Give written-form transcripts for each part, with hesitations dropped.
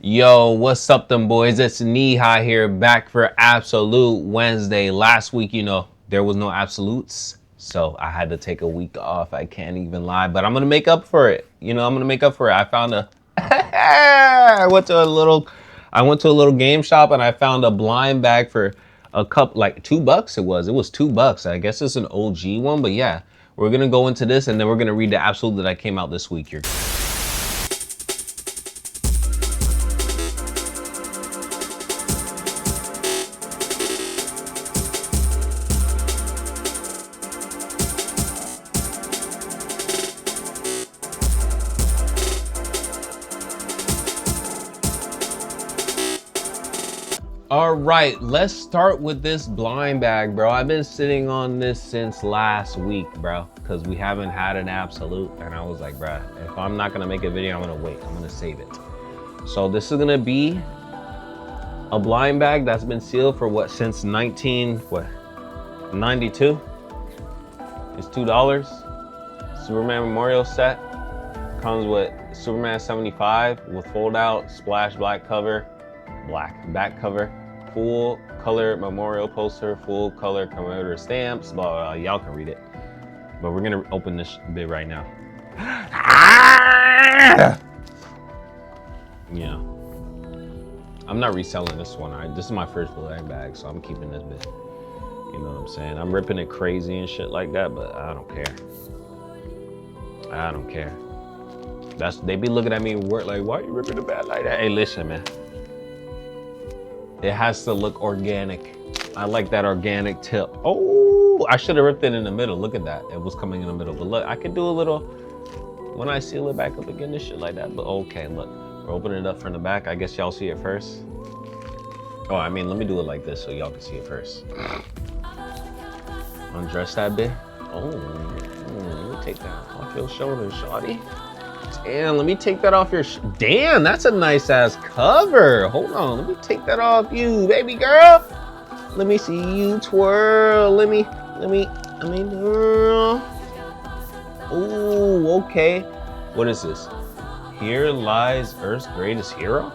Yo, what's up, them boys? It's Knee High here, back for Absolute Wednesday. Last week, there was no absolutes, so I had to take a week off. I can't even lie, but I'm gonna make up for it. I'm gonna make up for it. I found a. I went to a little game shop and I found a blind bag for a cup, like $2. It was $2. I guess it's an OG one, but yeah, we're gonna go into this and then we're gonna read the absolute that I came out this week here. All right, let's start with this blind bag, bro. I've been sitting on this since last week, bro, because we haven't had an absolute. And I was like, bro, if I'm not gonna make a video, I'm gonna wait. I'm gonna save it. So this is gonna be a blind bag that's been sealed for since 92? It's $2. Superman Memorial set. Comes with Superman 75 with fold out, splash black cover, black back cover, full color memorial poster, full color commemorative stamps, blah, blah, blah. Y'all can read it, but we're gonna open this bit right now. Yeah, I'm not reselling this one. This is my first blind bag, so I'm keeping this bit. You know what I'm saying? I'm ripping it crazy and shit like that, but I don't care. I don't care. They be looking at me and work like, why are you ripping the bag like that? Hey, listen, man. It has to look organic. I like that organic tip. Oh, I should have ripped it in the middle. Look at that. It was coming in the middle. But look, I could do a little, when I seal it back up again and shit like that. But okay, look, we're opening it up from the back. I guess y'all see it first. Oh, I mean, let me do it like this so y'all can see it first. Undress that bit. Oh, let me take that off your shoulders, shawty. Damn, let me take that off your damn, that's a nice ass cover. Hold on, let me take that off you, baby girl. Let me see you twirl. Let me girl. Oh, okay. What is this? Here lies Earth's greatest hero?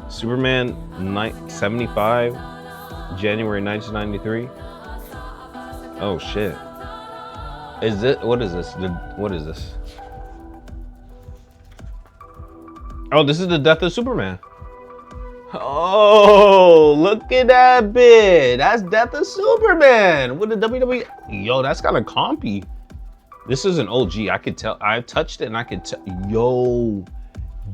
Superman 75, January 1993. Oh shit. What is this? What is this? Oh, this is the death of Superman. Oh, look at that bit. That's Death of Superman with the WWE. Yo, that's kind of compy. This is an OG. I could tell. I touched it and I could tell. Yo,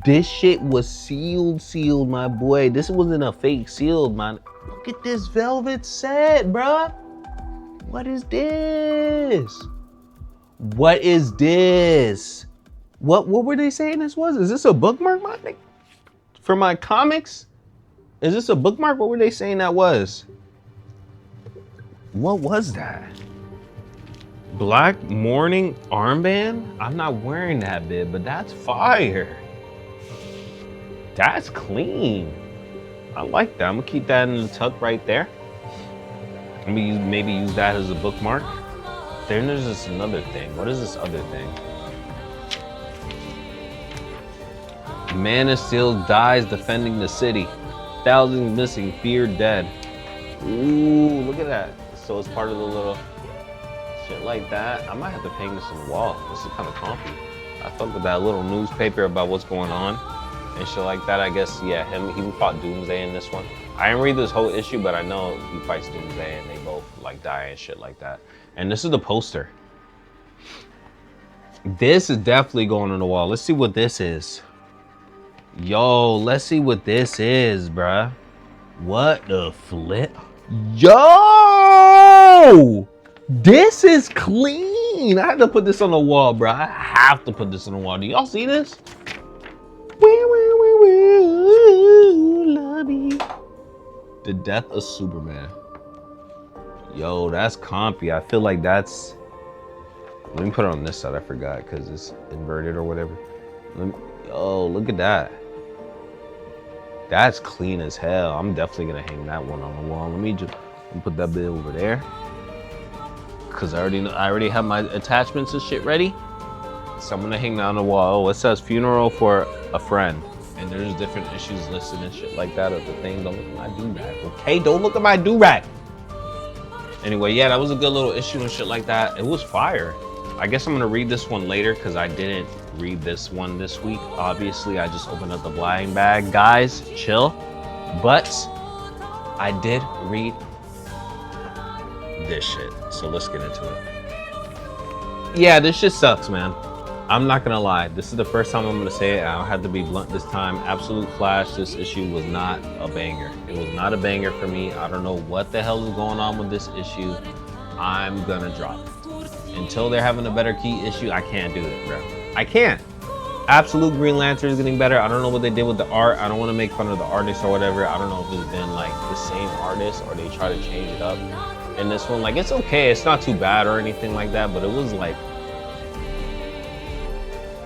this shit was sealed, my boy. This wasn't a fake sealed, man. Look at this velvet set, bruh. What is this? What is this? What were they saying this was? Is this a bookmark, my nigga? For my comics? Is this a bookmark? What were they saying that was? What was that? Black morning armband? I'm not wearing that bit, but that's fire. That's clean. I like that. I'm gonna keep that in the tuck right there. Let me maybe use that as a bookmark. Then there's this another thing. What is this other thing? Man of Steel dies defending the city. Thousands missing, fear dead. Ooh, look at that. So it's part of the little shit like that. I might have to hang this on the wall. This is kind of comfy. I fuck with that little newspaper about what's going on and shit like that. I guess, yeah, he fought Doomsday in this one. I didn't read this whole issue, but I know he fights Doomsday and they both like die and shit like that. And this is the poster. This is definitely going on the wall. Let's see what this is. Yo, let's see what this is, bruh. What the flip? Yo! This is clean. I had to put this on the wall, bruh. I have to put this on the wall. Do y'all see this? The death of Superman. Yo, that's compy. I feel like that's... Let me put it on this side. I forgot because it's inverted or whatever. Yo, look at that. That's clean as hell. I'm definitely gonna hang that one on the wall. Let me put that bit over there. Cause I already have my attachments and shit ready. So I'm gonna hang that on the wall. Oh, it says funeral for a friend. And there's different issues listed and shit like that of the thing. Don't look at my do-rag, okay? Don't look at my do-rag. Anyway, yeah, that was a good little issue and shit like that. It was fire. I guess I'm gonna read this one later because I didn't read this one this week. Obviously, I just opened up the blind bag. Guys, chill. But I did read this shit. So let's get into it. Yeah, this shit sucks, man. I'm not gonna lie. This is the first time I'm gonna say it. I don't have to be blunt this time. Absolute Flash, this issue was not a banger. It was not a banger for me. I don't know what the hell is going on with this issue. I'm gonna drop it. Until they're having a better key issue, I can't do it, bro. I can't. Absolute Green Lantern is getting better. I don't know what they did with the art. I don't want to make fun of the artist or whatever. I don't know if it's been like the same artist or they try to change it up. In this one, like, it's okay. It's not too bad or anything like that, but it was like,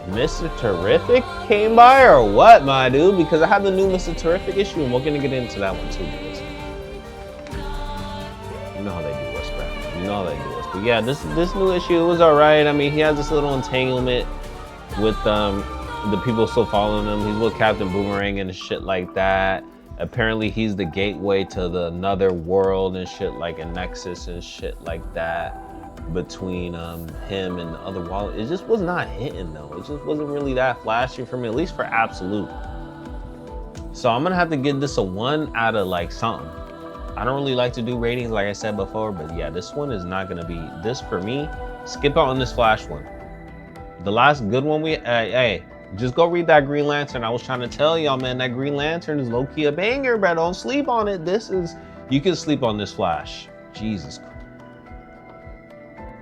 Mr. Terrific came by or what, my dude? Because I have the new Mr. Terrific issue, and we're gonna get into that one too. Because you know how they do us, bro. You know how they do us. But yeah, this new issue was alright. I mean, he has this little entanglement with the people still following him. He's with Captain Boomerang and shit like that. Apparently, he's the gateway to the another world and shit, like a nexus and shit like that. Between him and the other wallet, it just was not hitting though. It just wasn't really that flashy for me, at least for Absolute. So I'm gonna have to give this a 1 out of like something. I don't really like to do ratings like I said before, but yeah, this one is not gonna be this for me. Skip out on this Flash one. The last good one hey, just go read that Green Lantern. I was trying to tell y'all, man, that Green Lantern is low-key a banger, bro. Don't sleep on it. You can sleep on this Flash. Jesus Christ.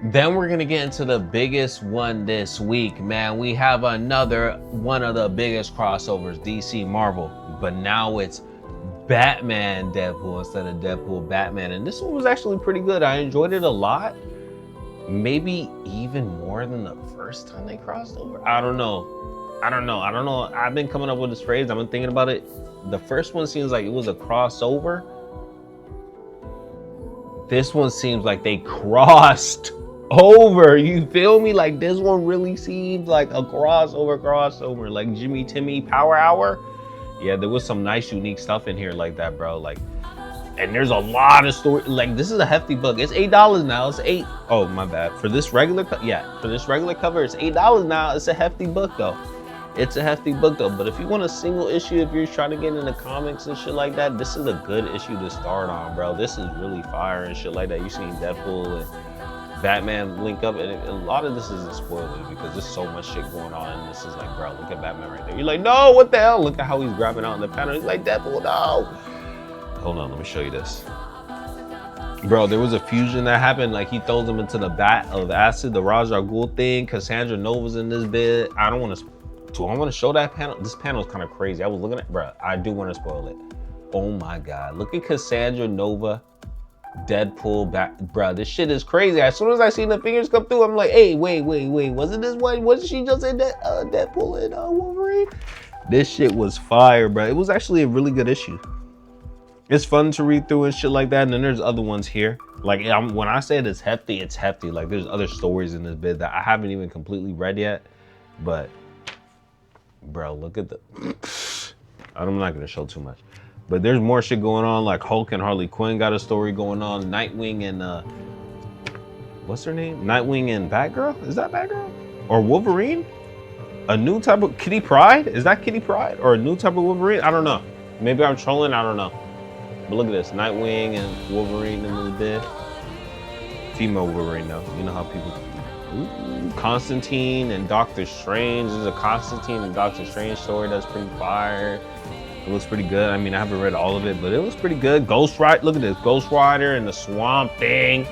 Then we're gonna get into the biggest one this week, man. We have another one of the biggest crossovers, DC Marvel, but now it's Batman Deadpool instead of Deadpool Batman. And this one was actually pretty good. I enjoyed it a lot. Maybe even more than the first time they crossed over. I don't know. I've been coming up with this phrase. I've been thinking about it. The first one seems like it was a crossover. This one seems like they crossed over, you feel me? Like this one really seems like a crossover, like Jimmy Timmy Power Hour. Yeah, there was some nice unique stuff in here like that, bro. Like, and there's a lot of story. Like, this is a hefty book. It's $8 now. It's $8. Oh, my bad. For this regular cover, it's $8 now. It's a hefty book though. It's a hefty book though. But if you want a single issue, if you're trying to get into comics and shit like that, this is a good issue to start on, bro. This is really fire and shit like that. You seen Deadpool and Batman link up, and a lot of this isn't spoilers because there's so much shit going on, and this is like, bro, look at Batman right there. You're like, no, what the hell? Look at how he's grabbing out in the panel. He's like, Deadpool, no. Hold on, let me show you this. Bro, there was a fusion that happened. Like, he throws him into the vat of acid, the Ra's al Ghul thing. Cassandra Nova's in this bit. I don't want to. Do I want to show that panel? This panel is kind of crazy. I was looking at, bro, I do want to spoil it. Oh my God, look at Cassandra Nova. Deadpool back, bro. This shit is crazy. As soon as I seen the fingers come through, I'm like, hey, wait. Wasn't this one? Wasn't she just in that Deadpool and Wolverine? This shit was fire, bro. It was actually a really good issue. It's fun to read through and shit like that. And then there's other ones here. Like, when I said it's hefty, it's hefty. Like, there's other stories in this bit that I haven't even completely read yet. But, bro, look at the. I'm not gonna show too much. But there's more shit going on, like Hulk and Harley Quinn got a story going on. Nightwing and what's her name? Nightwing and Batgirl? Is that Batgirl? Or Wolverine? A new type of Kitty Pryde? Is that Kitty Pryde? Or a new type of Wolverine? I don't know. Maybe I'm trolling, I don't know. But look at this, Nightwing and Wolverine in this bit. Female Wolverine though. You know how people. Ooh, Constantine and Doctor Strange. There's a Constantine and Doctor Strange story that's pretty fire. It looks pretty good. I mean, I haven't read all of it, but it was pretty good. Ghost Rider, look at this. Ghost Rider and the Swamp Thing.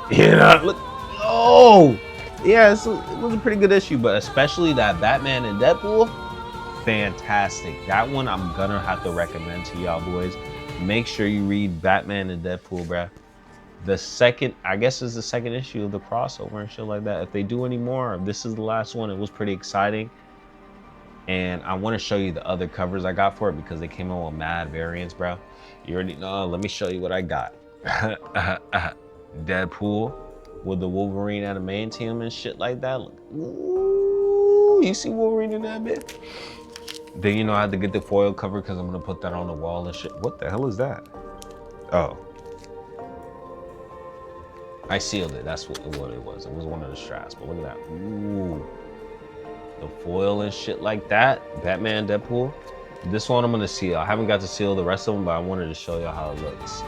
You know, look. Oh, yeah, it was a pretty good issue, but especially that Batman and Deadpool, fantastic. That one I'm gonna have to recommend to y'all boys. Make sure you read Batman and Deadpool, bruh. The second, I guess it's the second issue of the crossover and shit like that. If they do any more, if this is the last one, it was pretty exciting. And I want to show you the other covers I got for it because they came out with mad variants, bro. You already know. Let me show you what I got. Deadpool with the Wolverine adamantium and shit like that. Look. Ooh, you see Wolverine in that bit? Then, you know, I had to get the foil cover because I'm going to put that on the wall and shit. What the hell is that? Oh. I sealed it. That's what it was. It was one of the straps. But look at that. Ooh. The foil and shit like that. Batman, Deadpool. This one I'm going to seal. I haven't got to seal the rest of them, but I wanted to show y'all how it looks.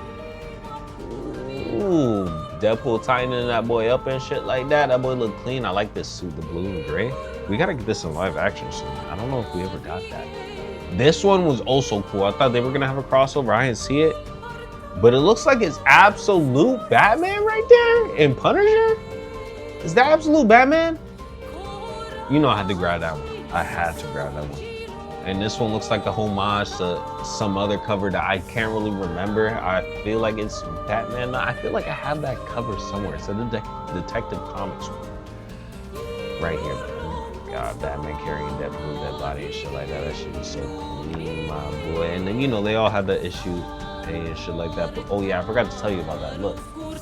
Ooh. Deadpool tightening that boy up and shit like that. That boy look clean. I like this suit, the blue and gray. We gotta get this in live action soon. I don't know if we ever got that. This one was also cool. I thought they were gonna have a crossover. I didn't see it. But it looks like it's absolute Batman right there in Punisher. Is that absolute Batman? You know I had to grab that one. I had to grab that one. And this one looks like a homage to some other cover that I can't really remember. I feel like it's Batman. I feel like I have that cover somewhere. It's a Detective Comics one. Right here, man. God, Batman carrying Deadpool's dead body and shit like that. That shit is so clean, my boy. And then, you know, they all have the issue A and shit like that. But, oh yeah, I forgot to tell you about that. Look,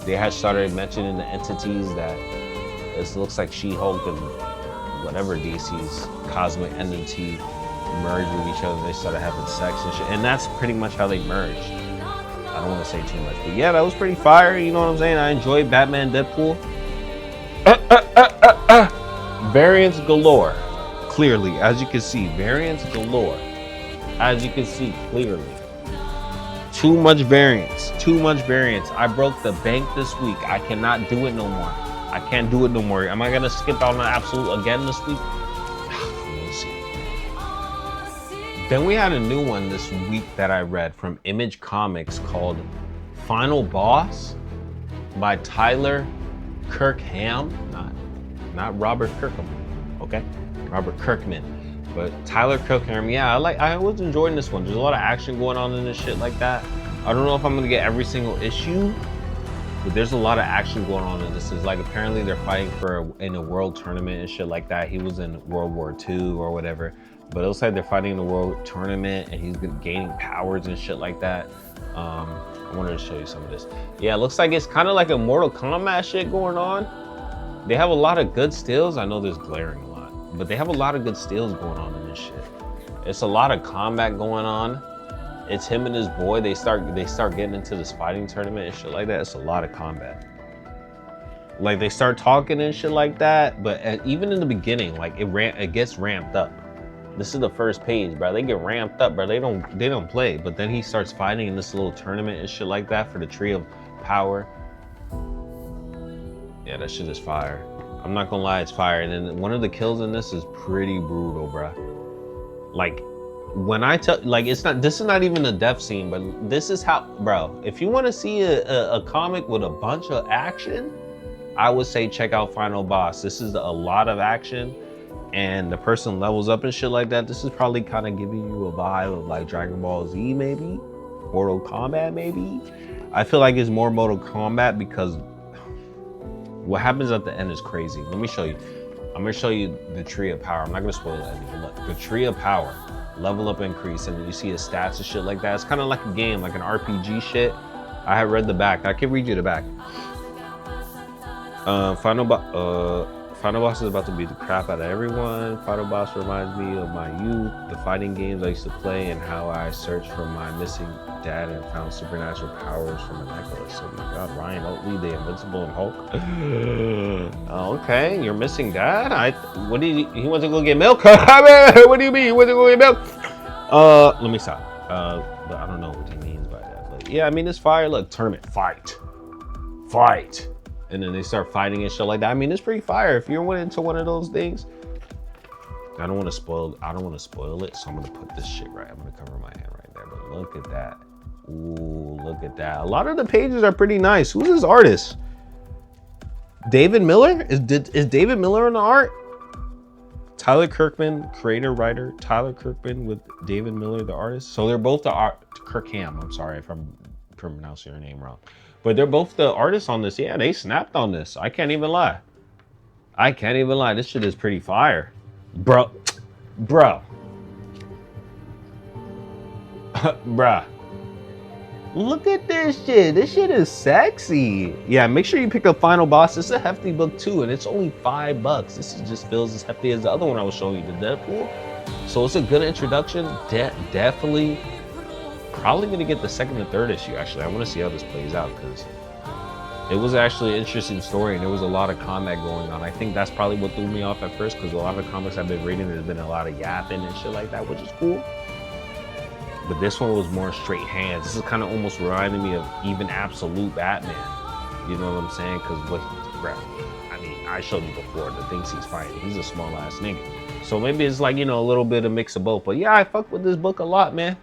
they had started mentioning the entities that it looks like She-Hulk and whatever DC's cosmic entity merged with each other. They started having sex and shit. And that's pretty much how they merged. I don't want to say too much. But yeah, that was pretty fire. You know what I'm saying? I enjoyed Batman, Deadpool. Variants galore, clearly, as you can see. Variants galore, as you can see, clearly. Too much variance, too much variance. I broke the bank this week. I cannot do it no more. I can't do it no more. Am I gonna skip out on Absolute again this week? We'll see. Then we had a new one this week that I read from Image Comics called Final Boss by Tyler Kirkham. Not Robert Kirkham, okay? Robert Kirkman, but Tyler Kirkham. Yeah, I was enjoying this one. There's a lot of action going on in this shit like that. I don't know if I'm gonna get every single issue, but there's a lot of action going on in this. Is like apparently they're fighting in a world tournament and shit like that. He was in World War II or whatever, but it looks like they're fighting in a world tournament and he's been gaining powers and shit like that. I wanted to show you some of this. Yeah, it looks like it's kind of like a Mortal Kombat shit going on. They have a lot of good stills. I know there's glaring a lot, but they have a lot of good stills going on in this shit. It's a lot of combat going on. It's him and his boy. They start getting into this fighting tournament and shit like that. It's a lot of combat. Like they start talking and shit like that, but even in the beginning, like it gets ramped up. This is the first page, bro. They get ramped up, bro. They don't play, but then he starts fighting in this little tournament and shit like that for the Tree of Power. Yeah, that shit is fire. I'm not gonna lie, it's fire. And then one of the kills in this is pretty brutal, bruh. Like, when I tell, like, this is not even a death scene, but this is how, bro, if you want to see a comic with a bunch of action, I would say check out Final Boss. This is a lot of action, and the person levels up and shit like that. This is probably kind of giving you a vibe of like Dragon Ball Z, maybe Mortal Kombat, maybe. I feel like it's more Mortal Kombat because what happens at the end is crazy. Let me show you. I'm gonna show you the Tree of Power. I'm not gonna spoil anything. Look, the Tree of Power, level up increase, and you see his stats and shit like that. It's kind of like a game, like an RPG shit. I have read the back. I can read you the back. Final Boss is about to beat the crap out of everyone. Final Boss reminds me of my youth, the fighting games I used to play, and how I searched for my missing dad and found supernatural powers from a necklace. Oh my God, Ryan Oatley, the Invincible and Hulk. Okay, your missing dad? What did he went to go get milk? What do you mean? He went to go get milk? Let me stop. But I don't know what he means by that. But yeah, I mean, it's fire. Look, tournament, fight. And then they start fighting and shit like that. I mean, it's pretty fire. If you're into one of those things, I don't want to spoil it, so I'm gonna put this shit right. I'm gonna cover my hand right there. But look at that. Ooh, look at that. A lot of the pages are pretty nice. Who's this artist? David Miller? Is David Miller in the art? Tyler Kirkman, creator, writer. Tyler Kirkman with David Miller, the artist. So they're both the art. Kirkham, I'm sorry if I'm pronouncing your name wrong. But they're both the artists on this. Yeah, they snapped on this. I can't even lie. This shit is pretty fire. Bro. Bruh. Look at this shit. This shit is sexy. Yeah, make sure you pick up Final Boss. It's a hefty book too, and it's only $5. This just feels as hefty as the other one I was showing you, the Deadpool. So it's a good introduction. Definitely, probably gonna get the second and third issue. Actually, I want to see how this plays out because it was actually an interesting story and there was a lot of combat going on. I think that's probably what threw me off at first because a lot of comics I've been reading, there's been a lot of yapping and shit like that, which is cool. But this one was more straight hands. This is kind of almost reminding me of even Absolute Batman. You know what I'm saying? Because bro, I mean, I showed you before the things he's fighting. He's a small ass nigga. So maybe it's like, you know, a little bit of mix of both. But yeah, I fuck with this book a lot, man.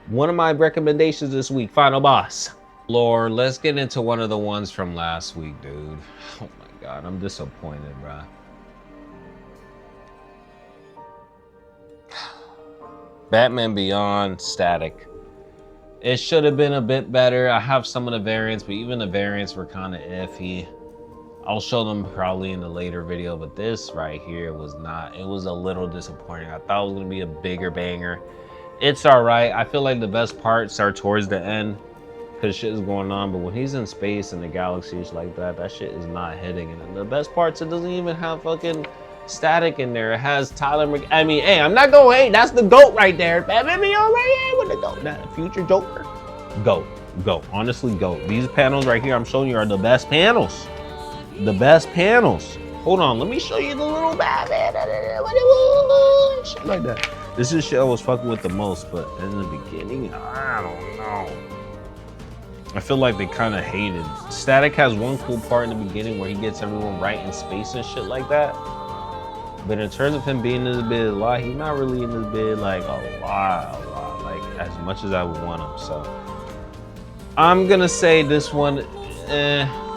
One of my recommendations this week, Final Boss. Lord, let's get into one of the ones from last week, dude. Oh my God, I'm disappointed, bro. Batman Beyond Static. It should have been a bit better. I have some of the variants, but even the variants were kind of iffy. I'll show them probably in a later video, but this right here was not. It was a little disappointing. I thought it was gonna be a bigger banger. It's all right. I feel like the best parts are towards the end because shit is going on, but when he's in space and the galaxies like that, that shit is not hitting. And the best parts, it doesn't even have fucking Static in there. It has Tyler I mean, hey, I'm not going, hey, that's the GOAT right there. Batman Beyond right here with the GOAT. That future Joker. Go. Honestly, go. These panels right here I'm showing you are the best panels. The best panels. Hold on, let me show you the little Batman. Shit like that. This is shit I was fucking with the most, but in the beginning, I don't know. I feel like they kind of hated. Static has one cool part in the beginning where he gets everyone right in space and shit like that. But in terms of him being in this bid a lot, he's not really in this bid like a lot, like as much as I would want him. So I'm gonna say this one,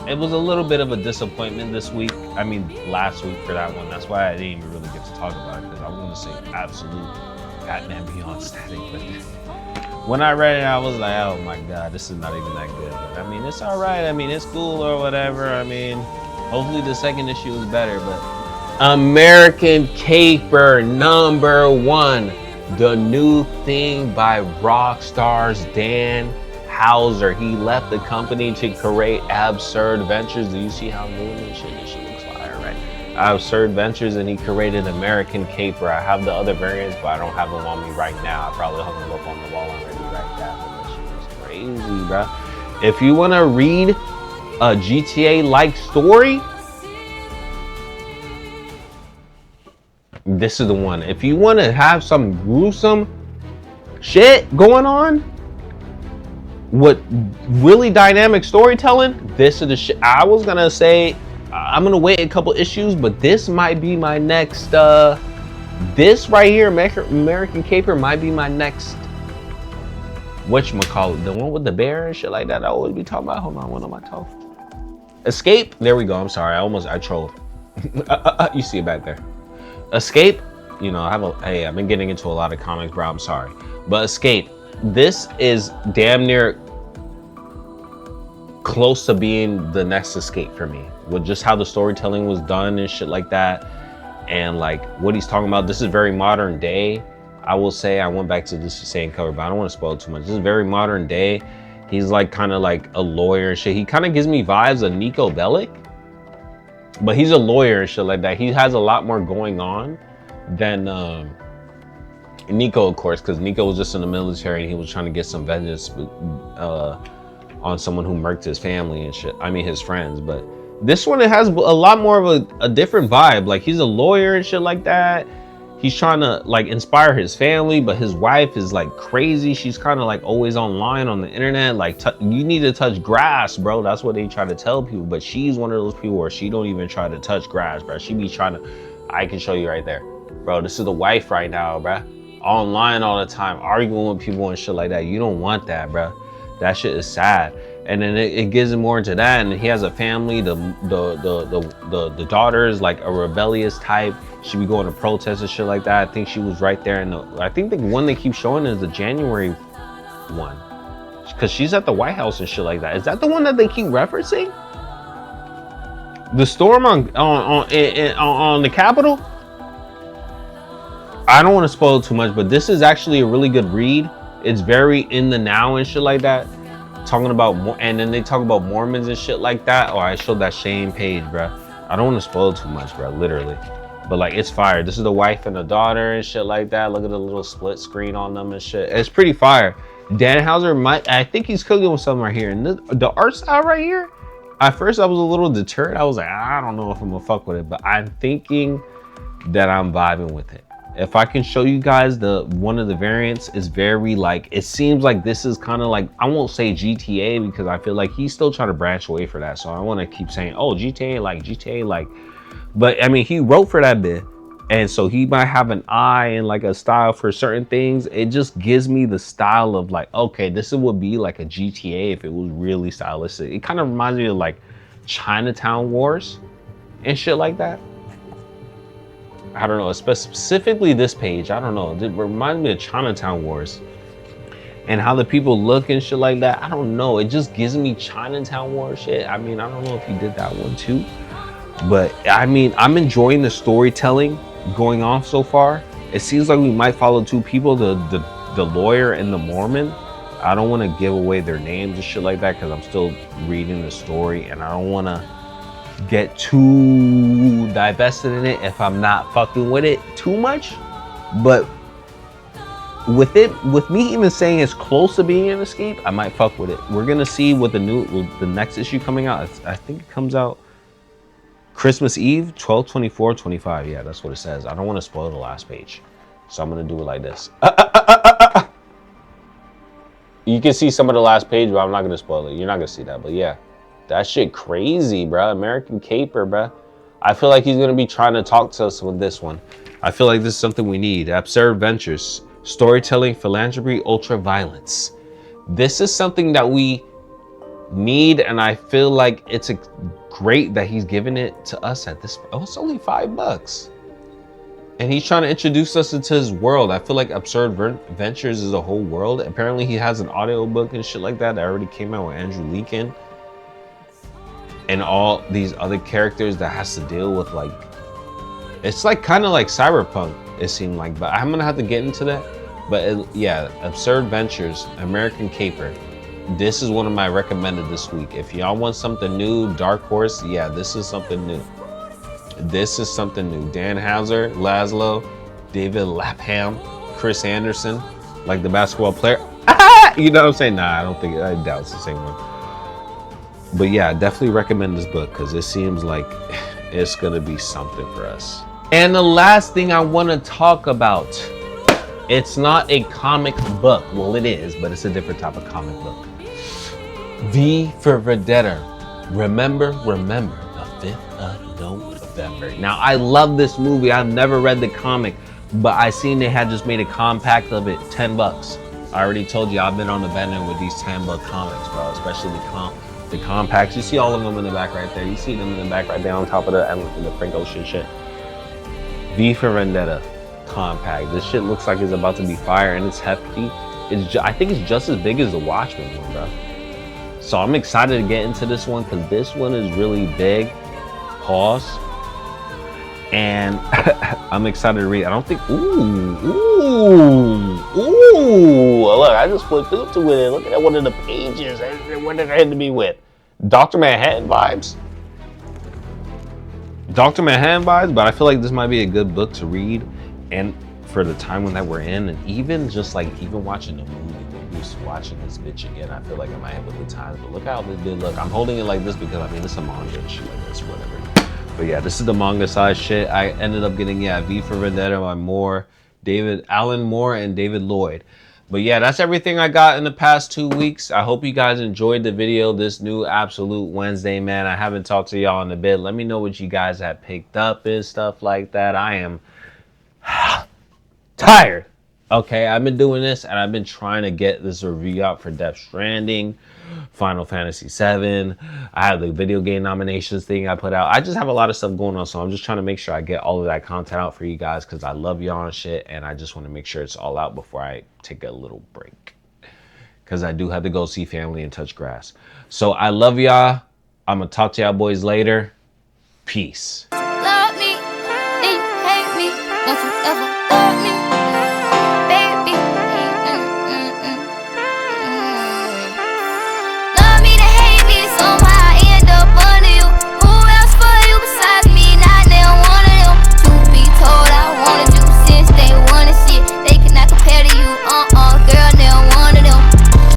it was a little bit of a disappointment this week. I mean, last week for that one. That's why I didn't even really get to talk about it because I want to say Absolute Batman Beyond Static. But when I read it, I was like, oh my God, this is not even that good. But I mean, it's all right. I mean, it's cool or whatever. I mean, hopefully the second issue is better, but American Caper #1, the new thing by Rockstar's Dan Houser. He left the company to create Absurd Ventures. Do you see how I'm doing this shit? This shit looks fire, right? Absurd Ventures, and he created American Caper. I have the other variants, but I don't have them on me right now. I probably hung them up on the wall already right now. But that shit is crazy, bro. If you want to read a GTA-like story, this is the one. If you want to have some gruesome shit going on with really dynamic storytelling, this is the shit. I was gonna say I'm gonna wait a couple issues, but this might be my next this right here, American Caper, might be my next whatchamacallit, the one with the bear and shit like that I always be talking about. Hold on, one on my toe. Escape, there we go. I'm sorry, I trolled. You see it back there. Escape, you know, I've been getting into a lot of comics, bro, I'm sorry. But Escape, this is damn near close to being the next Escape for me. With just how the storytelling was done and shit like that. And like what he's talking about, this is very modern day. I will say, I went back to this same cover, but I don't want to spoil too much. This is very modern day. He's like kind of like a lawyer and shit. He kind of gives me vibes of Nico Bellic. But he's a lawyer and shit like that. He has a lot more going on than Nico, of course, because Nico was just in the military and he was trying to get some vengeance on someone who murked his family and shit. I mean, his friends. But this one, it has a lot more of a different vibe. Like, he's a lawyer and shit like that. He's trying to like inspire his family, but his wife is like crazy. She's kind of like always online on the internet. Like, you need to touch grass, bro. That's what they try to tell people. But she's one of those people where she don't even try to touch grass, bro. She be trying to, I can show you right there. Bro, this is the wife right now, bro. Online all the time, arguing with people and shit like that. You don't want that, bro. That shit is sad. And then it gives him more into that. And he has a family. The daughter is like a rebellious type. She be going to protests and shit like that. I think she was right there. I think the one they keep showing is the January one. Because she's at the White House and shit like that. Is that the one that they keep referencing? The storm on the Capitol? I don't want to spoil too much, but this is actually a really good read. It's very in the now and shit like that. Talking about more, and then they talk about Mormons and shit like that. Oh, I showed that Shane page, bro. I don't want to spoil too much, bro. Literally, But like, it's fire. This is the wife and the daughter and shit like that. Look at the little split screen on them and shit. It's pretty fire. Danhauser might, I think he's cooking with something right here. And the art style right here, at first I was a little deterred. I was like, I don't know if I'm gonna fuck with it, but I'm thinking that I'm vibing with it. If I can show you guys one of the variants is very like, it seems like this is kind of like, I won't say GTA because I feel like he's still trying to branch away for that. So I want to keep saying, oh, GTA like, but I mean, he wrote for that bit. And so he might have an eye and like a style for certain things. It just gives me the style of like, okay, this would be like a GTA if it was really stylistic. It kind of reminds me of like Chinatown Wars and shit like that. I don't know, specifically this page, I don't know. It reminds me of Chinatown Wars and how the people look and shit like that. I don't know. It just gives me Chinatown Wars shit. I mean, I don't know if he did that one too, but I mean, I'm enjoying the storytelling going on so far. It seems like we might follow two people, the lawyer and the Mormon. I don't want to give away their names and shit like that because I'm still reading the story and I don't want to get too divested in it if I'm not fucking with it too much. But with me even saying it's close to being an escape, I might fuck with it. We're gonna see what the next issue coming out. I think it comes out Christmas Eve, 12/24/25. Yeah, that's what it says. I don't want to spoil the last page, so I'm gonna do it like this. You can see some of the last page, but I'm not gonna spoil it. You're not gonna see that, but yeah, that shit crazy, bro. American Caper, bro. I feel like he's gonna be trying to talk to us with this one. I feel like this is something we need. Absurd Ventures, storytelling, philanthropy, ultra violence. This is something that we need, and I feel like it's great that he's giving it to us at this. Oh, it's only $5, and he's trying to introduce us into his world. I feel like Absurd Ventures is a whole world. Apparently, he has an audiobook and shit like that already came out with Andrew Leakin and all these other characters that has to deal with like, it's like kind of like Cyberpunk. It seemed like, but I'm gonna have to get into that. But yeah, Absurd Ventures, American Caper. This is one of my recommended this week. If y'all want something new, Dark Horse, yeah, this is something new. This is something new. Dan Hauser, Laszlo, David Lapham, Chris Anderson, like the basketball player. You know what I'm saying? Nah, I doubt it's the same one. But yeah, I definitely recommend this book because it seems like it's gonna be something for us. And the last thing I want to talk about, it's not a comic book. Well, it is, but it's a different type of comic book. V for Vendetta. Remember, the 5th of November. Now, I love this movie. I've never read the comic, but I seen they had just made a compact of it, $10. I already told you I've been on the bending with these $10 comics, bro, especially the compacts. You see all of them in the back right there. You see them in the back right there on top of the Frank Ocean shit. V for Vendetta compact. This shit looks like it's about to be fire, and it's hefty. I think it's just as big as the Watchmen one, bro. So I'm excited to get into this one because this one is really big. Pause. And I'm excited to read. I don't think. Ooh. Look, I just flipped through to it. Look at one of the pages. What did I have to be with? Dr. Manhattan vibes. Dr. Manhattan vibes, but I feel like this might be a good book to read, and for the time when that we're in, and even just like even watching the movie, maybe just watching this bitch again, I feel like I might have a good time. But look how this did look. I'm holding it like this because I mean it's a manga and shit like this, whatever. But yeah, this is the manga size shit. I ended up getting V for Vendetta by Alan Moore and David Lloyd. But yeah, that's everything I got in the past 2 weeks. I hope you guys enjoyed the video, this new Absolute Wednesday, man. I haven't talked to y'all in a bit. Let me know what you guys have picked up and stuff like that. I am tired. Okay, I've been doing this and I've been trying to get this review out for Death Stranding, Final Fantasy VII. I have the video game nominations thing I put out. I just have a lot of stuff going on, so I'm just trying to make sure I get all of that content out for you guys because I love y'all and shit, and I just want to make sure it's all out before I take a little break because I do have to go see family and touch grass. So I love y'all. I'm gonna talk to y'all boys later. Peace.